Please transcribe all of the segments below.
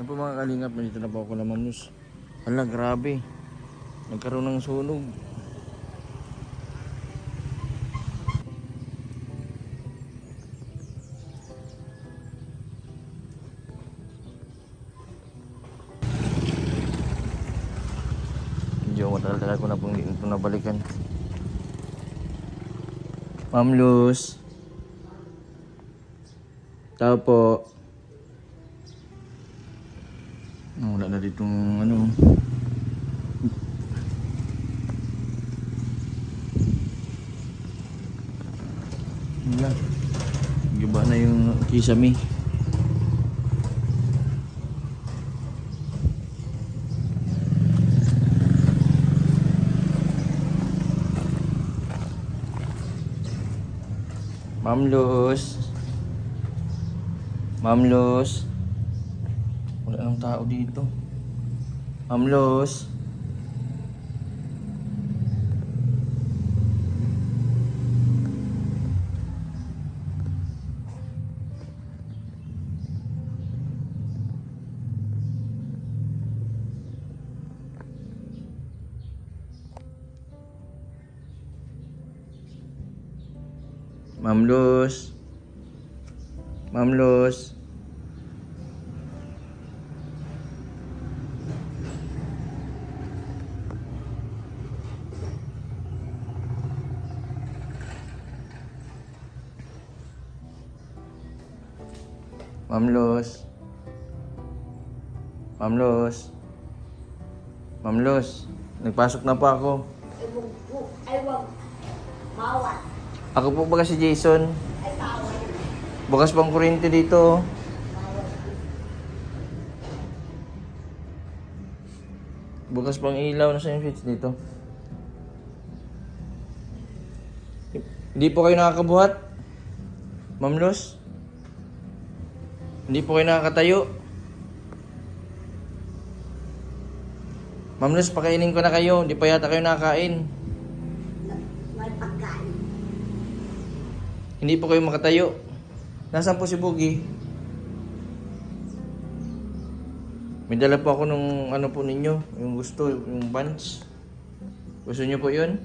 Yan po mga kalingap, nandito na po ako na Mamnus. Hala, grabe. Nagkaroon ng sunog. Medyo matagal-tagal ko na pong hindi ito nabalikan. Mamlus. Tao po. Wala na ditong ano. Wala. Giba na yung kisame. Mamlus. Mamlus. Wala nang tao dito. Mamlus. Mamlus. Mamlus. Mamlus. Mamlus. Mamlus. Nagpasok na po ako. Ay, wag. Bawat. Ako po ba si Jason? Ay, bawat. Bukas pang kuryente dito. Bukas pang ilaw na sa yung switch dito. Hindi po kayo nakakabuhat? Mamlus? Hindi po kayo nakakatayo? Mamlus, pakainin ko na kayo. Hindi pa yata kayo nakakain. May pagkain. Hindi po kayo makatayo. Nasaan po si Boogie? May dala po ako nung ano po ninyo. Yung gusto, yung buns. Gusto niyo po yun?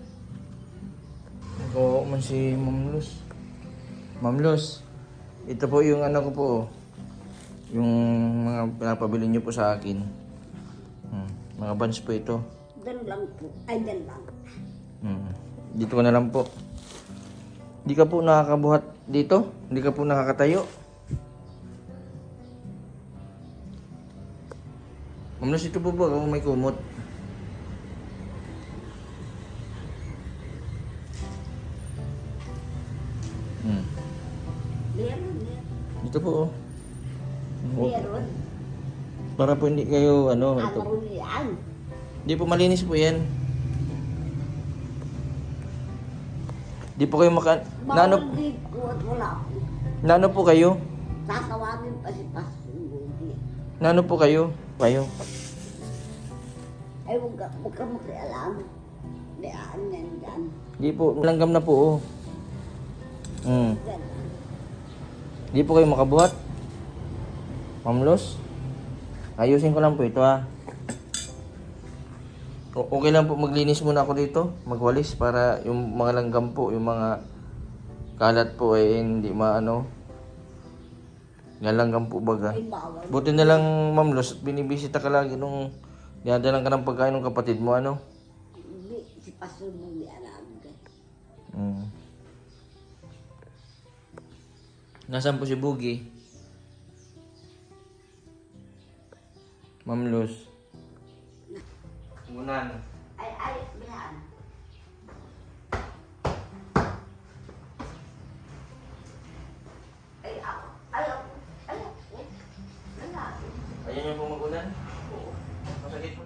Oo man si Mamlus. Mamlus, ito po yung ano ko po. Yung mga pinapabili niyo po sa akin. Mga buns po ito. Dan lang po. Ay, dan lang. Dito ko na lang po. Hindi ka po nakakabuhat dito? Hindi ka po nakakatayo? Mamlus, ito po ba kung may kumot? Meron. Dito po oh. Meron. Para po hindi kayo ano ito. Ano yan? Hindi po malinis po yan. Di po kayo Bawal dito at wala po. Nano po kayo? Tatawagin pa si Pastor Budi. Nano po kayo? Kayo. Ay, huwag ka makialam. Diyan yan dyan. Di po, langgam na po oh. Dyan. Di po kayo makabuhat. Mamlos. Ayusin ko lang po ito ha. Okay lang po maglinis muna ako dito. Magwalis para yung mga langgam po, yung mga kalat po ay hindi maano. Langgam po baga. Ay, bawal. Buti na lang Mamlos, binibisita ka lagi nung dinadalang ka ng pagkain ng kapatid mo ano. Hindi, si Pastor Budi alam ka. Nasaan po si Boogie? Mamlos. Unan. Ay, bihan. Ay, ako. Ay, ako. Ay, ako. Lalaki. Ayan yung po magunan? Oo. Masakit po.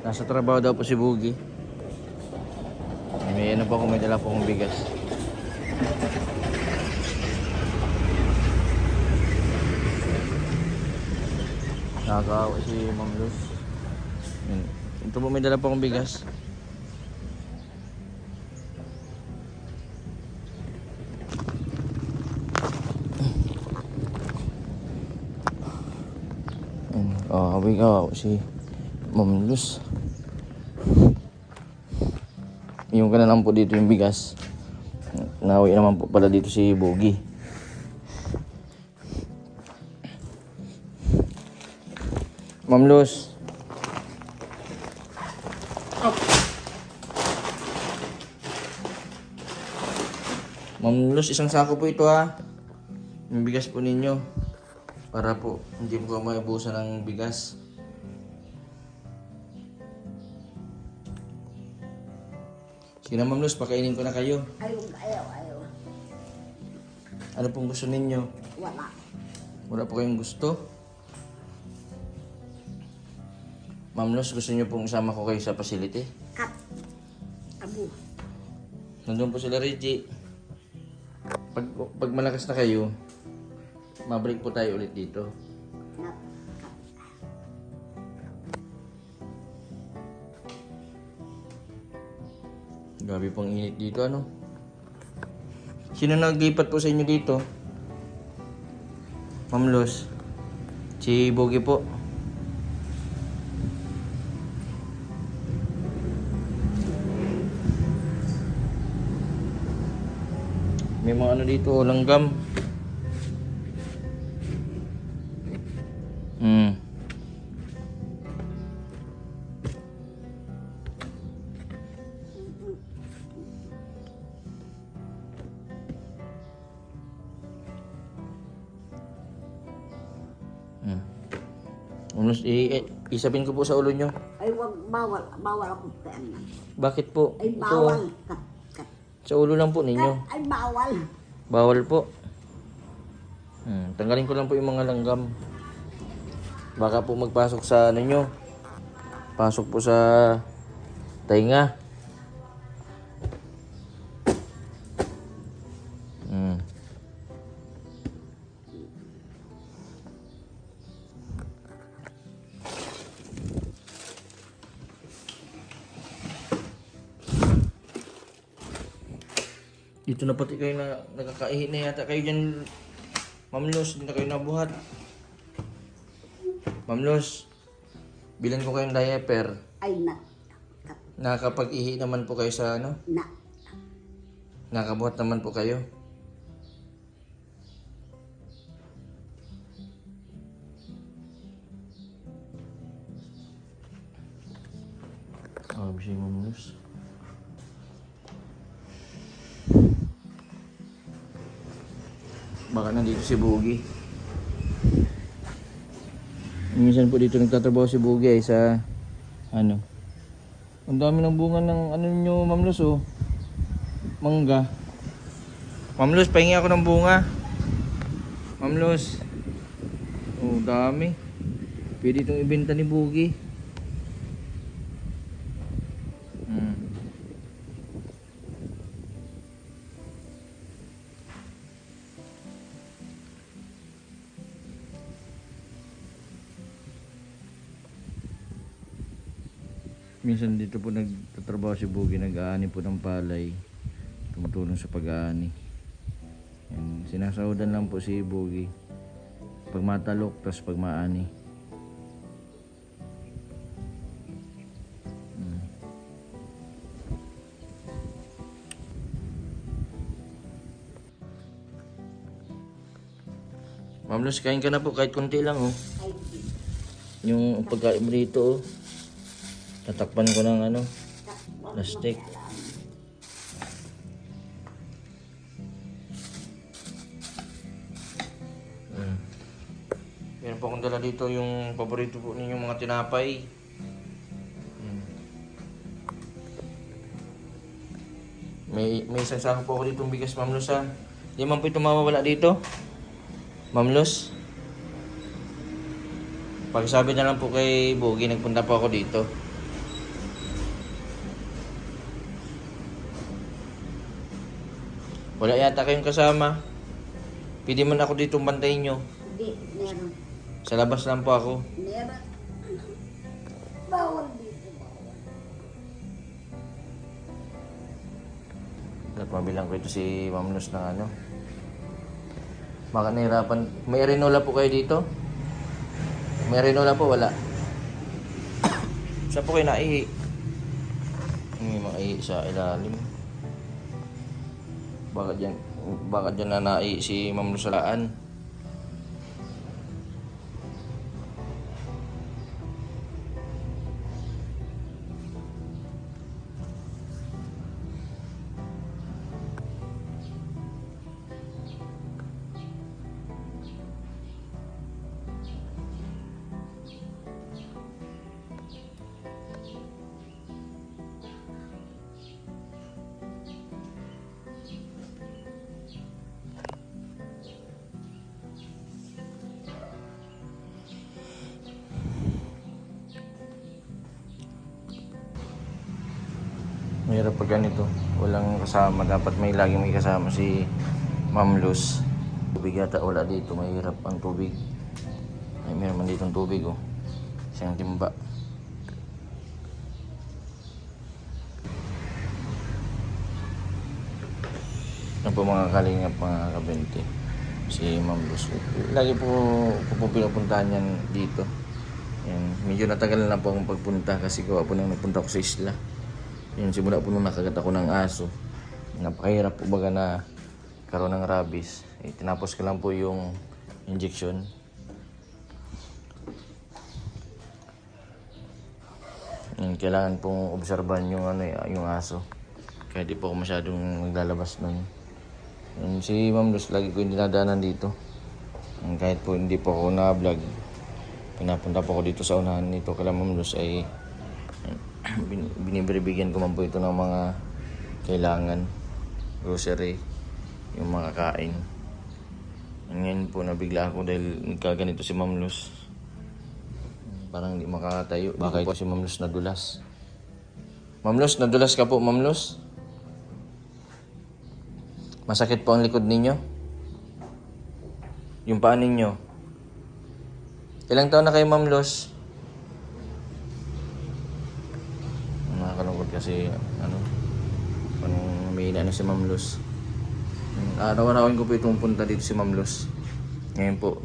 Nasa trabaho daw po si Boogie. May ano pa kung may dala po akong bigas. Nakakaawa si Ma'am Luz. Yan. Ito po may dala po akong bigas. Awig si Ma'am Luz. Yung ka na lang po dito yung bigas. Nawi naman po pala dito si Boogie. Ma'am Luz. Ma'am Luz, isang sako po ito ha. Yung bigas po ninyo. Para po hindi po maubusan ng bigas. Sige na Ma'am Luz, pakainin ko na kayo. Ayaw. Ano pong gusto ninyo? Wala. Wala po kayong gusto? Ma'am Luz, gusto niyo pong isama ko kayo sa facility? Kat. Abo. Nandun po sila Reggie. Pag malakas na kayo, mabalik po tayo ulit dito. Na. Grabe pong init dito, ano? Sino naglipat po sa inyo dito? Ma'am Luz. Si Boogie po. May mga ano dito, langgam. Isapin ko po sa ulo nyo. Ay, wag, bawal ako kaya. Bakit po? Ay, Ito, bawal. Kat. sa ulo lang po ninyo. Ay, bawal. Bawal po. Tanggalin ko lang po yung mga langgam. Baka po magpasok sa ano nyo. Pasok po sa tainga. Dito na pati kayo na nakakaihi na yata kayo dyan. Ma'am Luz, hindi na kayo nabuhat. Ma'am Luz, bilan ko kayong diaper. Ay, na. Kat. Nakakapag-ihi naman po kayo sa ano? Na. Nakabuhat naman po kayo. Oh, si Ma'am Luz. Baka nandito si Boogie. Minsan po dito nagtatrabaho si Boogie ay sa ano. Ang dami ng bunga ng ano nyo, Ma'am Luz, oh. Mangga. Ma'am Luz, pahingi ako ng bunga. Ma'am Luz. Oh, dami. Pwede itong ibenta ni Boogie. Minsan dito po nagtatrabaho si Boogie, nag-aani po ng palay. Tumutulong sa pag-aani. Yan, sinasahudan lang po si Boogie. Pag matalok, tapos pag maani. Ma'am Luz, kain ka na po kahit konti lang, oh. Ay, Yung pagkain mo dito, oh. Tatakpan ko ng ano, plastic. Meron po akong dala dito yung paborito po ninyong mga tinapay. May isang sako po ako dito ng bigas, Ma'am Luz, ha. Di man po ito mawawala dito, Ma'am Luz. Pagsabi na lang po kay Boogie, nagpunta po ako dito. Wala yata kayong kasama. Pwede man ako dito bantayin nyo. Hindi, meron. Sa labas lang po ako. Meron. Bawal dito, bawal. At mabilang ko ito si Ma'am Luz ng ano. Baka nahirapan. May rinola po kayo dito? May rinola po, wala. Saan po kayo naihi? May mga ihi sa ilalim. Baka dyan na naihi si Ma'am Luz sa laan. Mahirap pag ganito. Walang kasama. Dapat may laging may kasama si Ma'am Luz. Tubig yata wala dito. Mahirap ang tubig. Ay, meron man dito ang tubig, oh. Isang timba. Yan po mga kalingap, mga kabente. Si Ma'am Luz. Lagi po pinupuntahan yan dito. Yan. Medyo natagal na po akong pagpunta kasi gawa po nang nagpunta ako sa isla. Yun, simula po nung nakagat ako ng aso. Napakahirap po baga na karoon ng rabies. Tinapos ko lang po yung injection. Yun, kailangan pong obserbahan yung, yung aso. Kaya di po ako masyadong naglalabas nun. Yun, si Ma'am Luz, lagi ko yung dinadaanan dito. Yun, kahit po hindi po ako na-vlog, pinapunta po ako dito sa unahan nito. Kala Ma'am Luz ay binibigyan ko man po ito ng mga kailangan, grocery, yung mga kain. Ngayon po nabigla ako dahil nagkaganito si Ma'am Luz. Parang hindi makatayo. Baka po si Ma'am Luz nadulas. Ma'am Luz, nadulas ka po, Ma'am Luz? Masakit po ang likod ninyo? Yung paa ninyo? Ilang taon na kayo, Ma'am Luz? Nakakalungkot kasi mahina na si Ma'am Luz. Araw-arawin ko po itong punta dito si Ma'am Luz. Ngayon po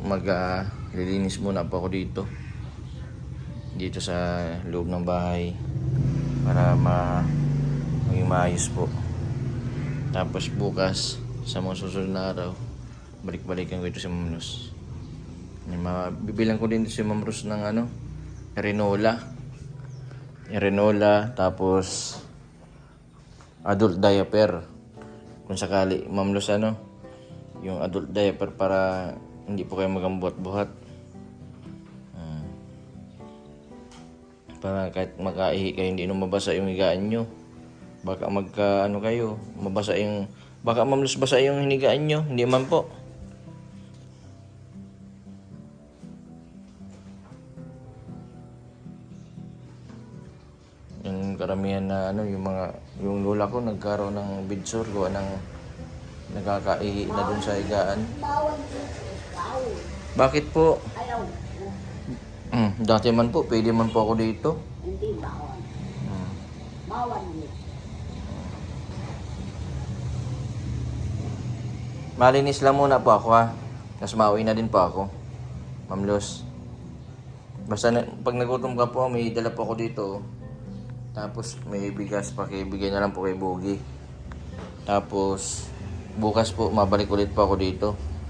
lilinis muna po ako dito sa loob ng bahay para maging maayos po. Tapos bukas sa mga susunod na araw balik-balikan ko ito si Ma'am Luz. Bibilang ko din si Ma'am Luz ng Renola, tapos adult diaper. Kung sakali, Ma'am Luz, yung adult diaper para hindi po kayo magambot-buhat. Para kahit makaihi kayo, hindi mabasa yung higaan nyo. Baka mabasa yung, baka Ma'am Luz basa yung hinigaan nyo, hindi man po. Yung karamihan na yung lola ko nagkaroon ng bidsor, gawa ng nagkakaihi na dun sa higaan. Bawal dito, bawal. Bakit po? Ayaw. Dati man po, pwede man po ako dito. Hindi bawal. Bawal dito. Malinis lang muna po ako, ha. Tapos mauwi na din po ako, Ma'am Luz. Basta pag nagutom ka po, may dala po ako dito. Tapos may bigas, pakibigay na lang po kay Bogie. Tapos bukas po, mabalik ulit po ako dito.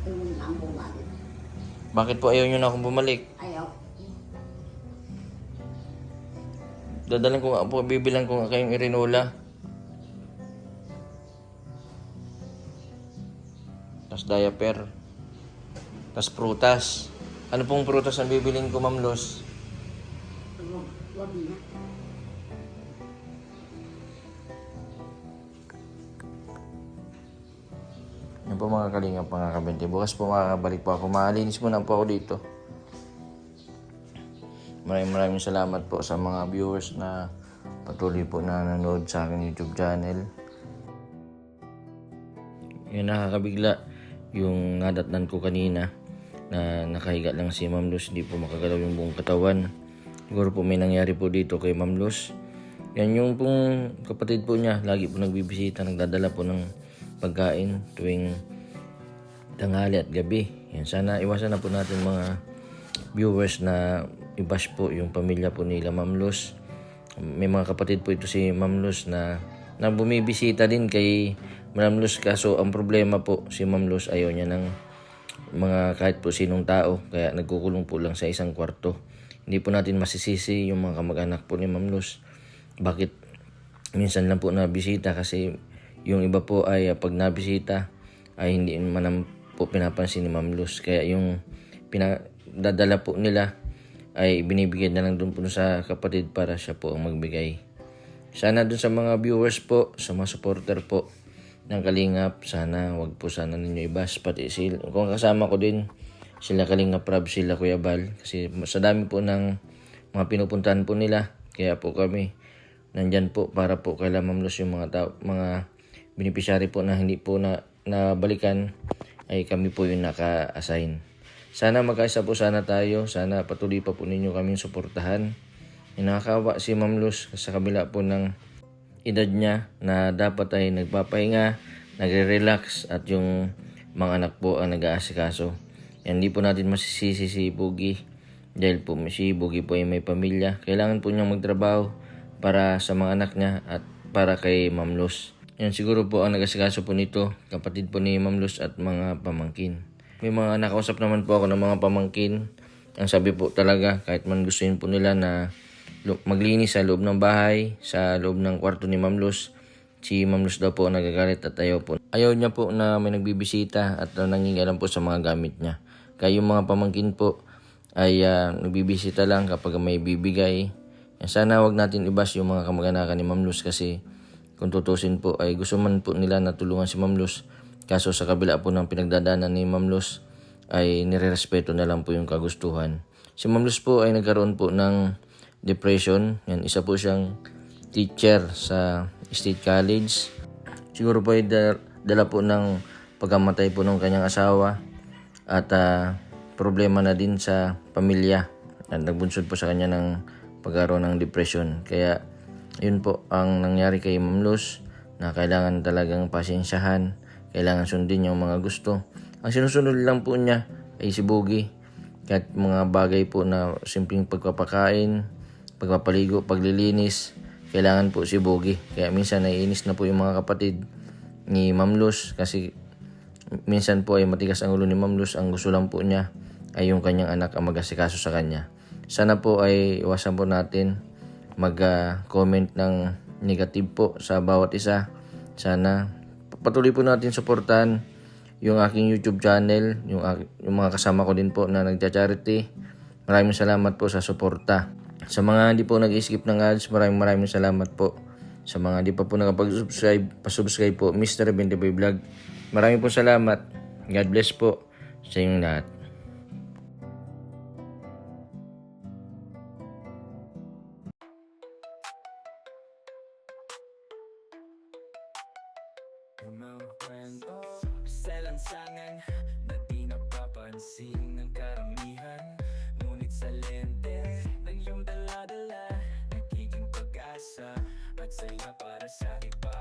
Yung ang bumalik. Bakit po ayaw nyo na akong bumalik? Ayaw. Dadalan ko nga po, bibilang ko nga kayong irinola. Tapos diaper. Tapos prutas. Ano pong prutas ang bibilin ko, Ma'am Luz? Wag na. Yan po mga kalingap, mga kabente. Bukas po makakabalik po ako. Malinis muna po ako dito. Maraming salamat po sa mga viewers na patuloy po na nanonood sa aking YouTube channel. Yung nakakabigla, yung nadatnan ko kanina na nakahiga lang si Ma'am Luz, hindi po makagalaw yung buong katawan. Siguro po may nangyari po dito kay Ma'am Luz. Yan yung pong kapatid po niya, lagi po nagbibisita, nagdadala po ng pagkain tuwing tanghali at gabi. Yan, sana iwasan na po natin mga viewers na i-bash po yung pamilya po nila Ma'am Luz. May mga kapatid po ito si Ma'am Luz na bumibisita din kay Ma'am Luz, kaso ang problema po si Ma'am Luz ayaw niya ng mga kahit po sinong tao, kaya nagkukulong po lang sa isang kwarto. Hindi po natin masisisi yung mga kamag-anak po ni Ma'am Luz bakit minsan lang po nabisita, kasi yung iba po ay pag nabisita ay hindi man po pinapansin ni Ma'am Luz, kaya yung pinadadala po nila ay binibigay na lang doon po sa kapatid para siya po ang magbigay. Sana doon sa mga viewers po, sa mga supporter po ng Kalingap, sana wag po sana ninyo i-bash, pati kung kasama ko din sila Kalingap Rab, sila Kuya Bal, kasi sa dami po ng mga pinupuntahan po nila, kaya po kami nandyan po para po kay Ma'am Luz yung mga beneficiary po na hindi po nabalikan ay kami po yung naka-assign. Sana magkaisa po sana tayo, sana patuloy pa po ninyo kaming suportahan. Nakakawa si Ma'am Luz sa kabila po ng edad niya na dapat ay nagpapahinga, nagre-relax, at yung mga anak po ang nag-aasikaso. Hindi po natin masisisi si Boogie dahil po si Boogie po ay may pamilya. Kailangan po niyang magtrabaho para sa mga anak niya at para kay Ma'am Luz. Yan, siguro po ang nag-asikaso po nito, kapatid po ni Ma'am Luz at mga pamangkin. May mga nakausap naman po ako ng mga pamangkin. Ang sabi po talaga, kahit man gustuin po nila na maglinis sa loob ng bahay, sa loob ng kwarto ni Ma'am Luz, si Ma'am Luz daw po nagagalit at ayaw niya po na may nagbibisita at nangingialam po sa mga gamit niya. Kaya yung mga pamangkin po ay nagbibisita lang kapag may bibigay. Sana wag natin i-bash yung mga kamag-anakan ni Ma'am Luz, kasi kung tutusin po ay gusto man po nila natulungan si Ma'am Luz, kaso sa kabila po ng pinagdadaanan ni Ma'am Luz ay nirerespeto na lang po yung kagustuhan. Si Ma'am Luz po ay nagkaroon po ng depression. Yan, isa po siyang teacher sa State College. Siguro po ay dala po ng pagkamatay po ng kanyang asawa at problema na din sa pamilya. At nagbunsod po sa kanya ng pagkaroon ng depression. Kaya yun po ang nangyari kay Ma'am Luz, na kailangan talagang pasensyahan, kailangan sundin yung mga gusto. Ang sinusunod lang po niya ay si Boogie. Kahit mga bagay po na simpleng pagpapakain, pagpapaligo, paglilinis, kailangan po si Boogie. Kaya minsan naiinis na po yung mga kapatid ni Ma'am Luz, kasi minsan po ay matigas ang ulo ni Ma'am Luz. Ang gusto lang po niya ay yung kanyang anak ang mag-asikaso sa kanya. Sana po ay iwasan po natin mag-comment ng negative po sa bawat isa. Sana patuloy po natin suportahan yung aking YouTube channel, yung mga kasama ko din po na nagcha-charity. Maraming salamat po sa suporta. Sa mga hindi po nag-skip ng ads, maraming salamat po. Sa mga hindi pa po nakapag-subscribe, pasubscribe po, Mr. Bendiboy Vlog. Maraming po salamat. God bless po sa inyong lahat. Kumakwento sa lansangan na di napapansin ng karamihan. Ngunit sa lente ng iyong dala-dala, nagiging pag-asa at saya para sa iba.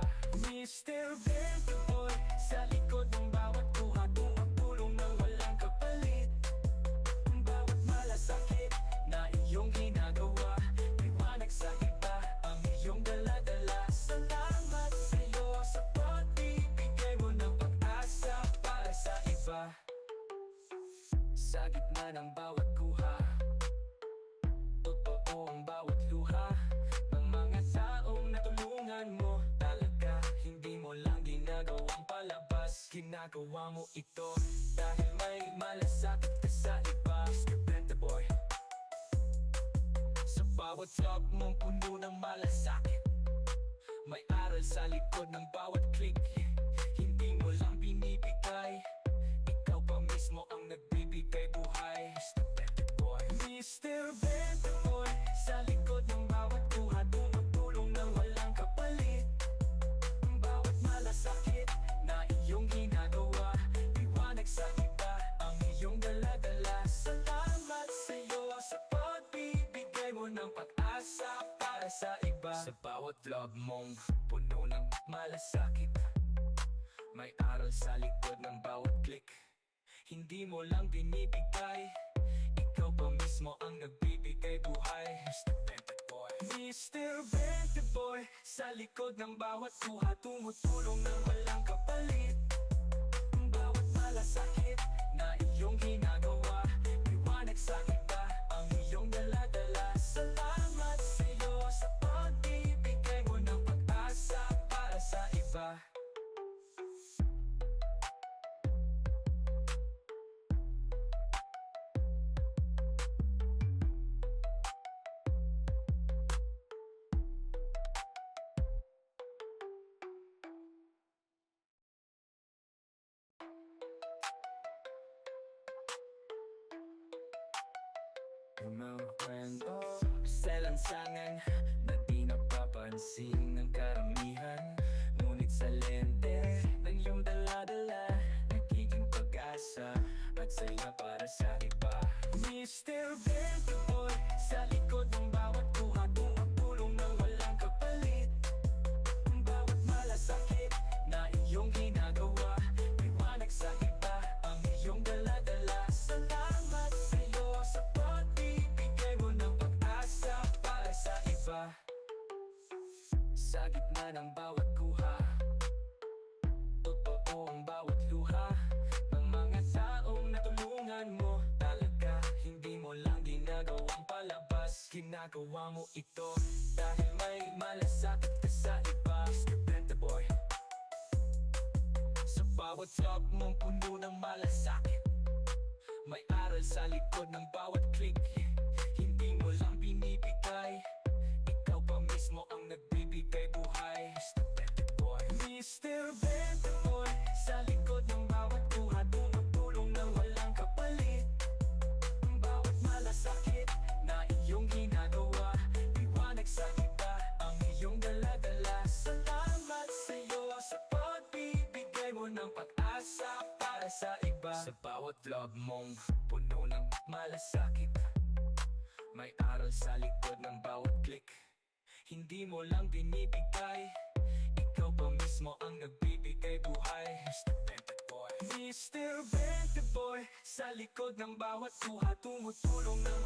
Mr. Bendiboy, sa likod ng bawat kuha, tumutulong na walang kapalit. Bawat malasakit na iyong ginagawa, liwanag sa iba ang iyong dala-dala. Salamat sa iyo sa pagbibigay mo ng pag-asa para sa iba. Sa gitna ng bawat kuha, totoo ang bawat luha ng mga taong natulungan mo. Talaga, hindi mo lang ginagawang palabas, ginagawa mo ito dahil may malasakit ka sa iba. Mr. Bendiboy, sa bawat vlog mong puno ng malasakit, may aral sa likod ng bawat click. Hindi mo lang binibigay, ikaw pa mismo ang nagbibigay buhay. Mr. Bendiboy, Mr. Bendiboy, sa likod ng bawat kuha, tumutulong na walang kapalit. Bawat malasakit na iyong ginagawa, bawat vlog mong puno ng malasakit. May aral sa likod ng bawat click. Hindi mo lang binibigay, ikaw pa mismo ang nagbibigay buhay. Mr. Bente Boy, Mr. Bente Boy, sa likod ng bawat kuha tumutulong ng walang kapalit. Ang bawat malasakit na iyong ginagawa, liwanag sa iba ang iyong dala-dala. Salamat sa'yo sa pagbibigay mo ng pag-asa para sa iba. Yung mga kwento sa lansangan na di napapansin ng karamihan, ngunit sa lente ng iyong dala-dala, nagiging pag-asa at saya para sa iba. Mr. Bente Boy, sa likod ng bawat kuha tumutulong ng walang kapalit. Ang bawat malasakit na iyong ginagawa, liwanag sa iba ang iyong dala-dala. Salamat sa'yo sa pagbibigay mo ng pag-asa para sa iba. Sa gitna ng bawat kuha, totoo ang bawat luha ng mga taong natulungan mo. Talaga, hindi mo lang ginagawang palabas, ginagawa mo ito dahil may malasakit ka sa iba. Mr. Bente Boy, sa bawat vlog mong puno ng malasakit, may aral sa likod ng bawat click. Hindi mo lang binibigay, ikaw pa mismo ang nagbibigay buhay. Mr. Bente Boy, Mr. Bente Boy, sa likod ng bawat kuha tumutulong ng walang kapalit. Ang bawat malasakit na iyong ginagawa, liwanag sa iba ang iyong dala-dala. Salamat sa'yo sa pagbibigay mo ng pag-asa para sa iba. Sa bawat vlog mong puno ng malasakit, may aral sa likod ng bawat click. Hindi mo lang binibigay, ikaw pa mismo ang nagbibigay buhay. Mr. Bente Boy, Mr. Bente Boy, sa likod ng bawat kuha tumutulong ng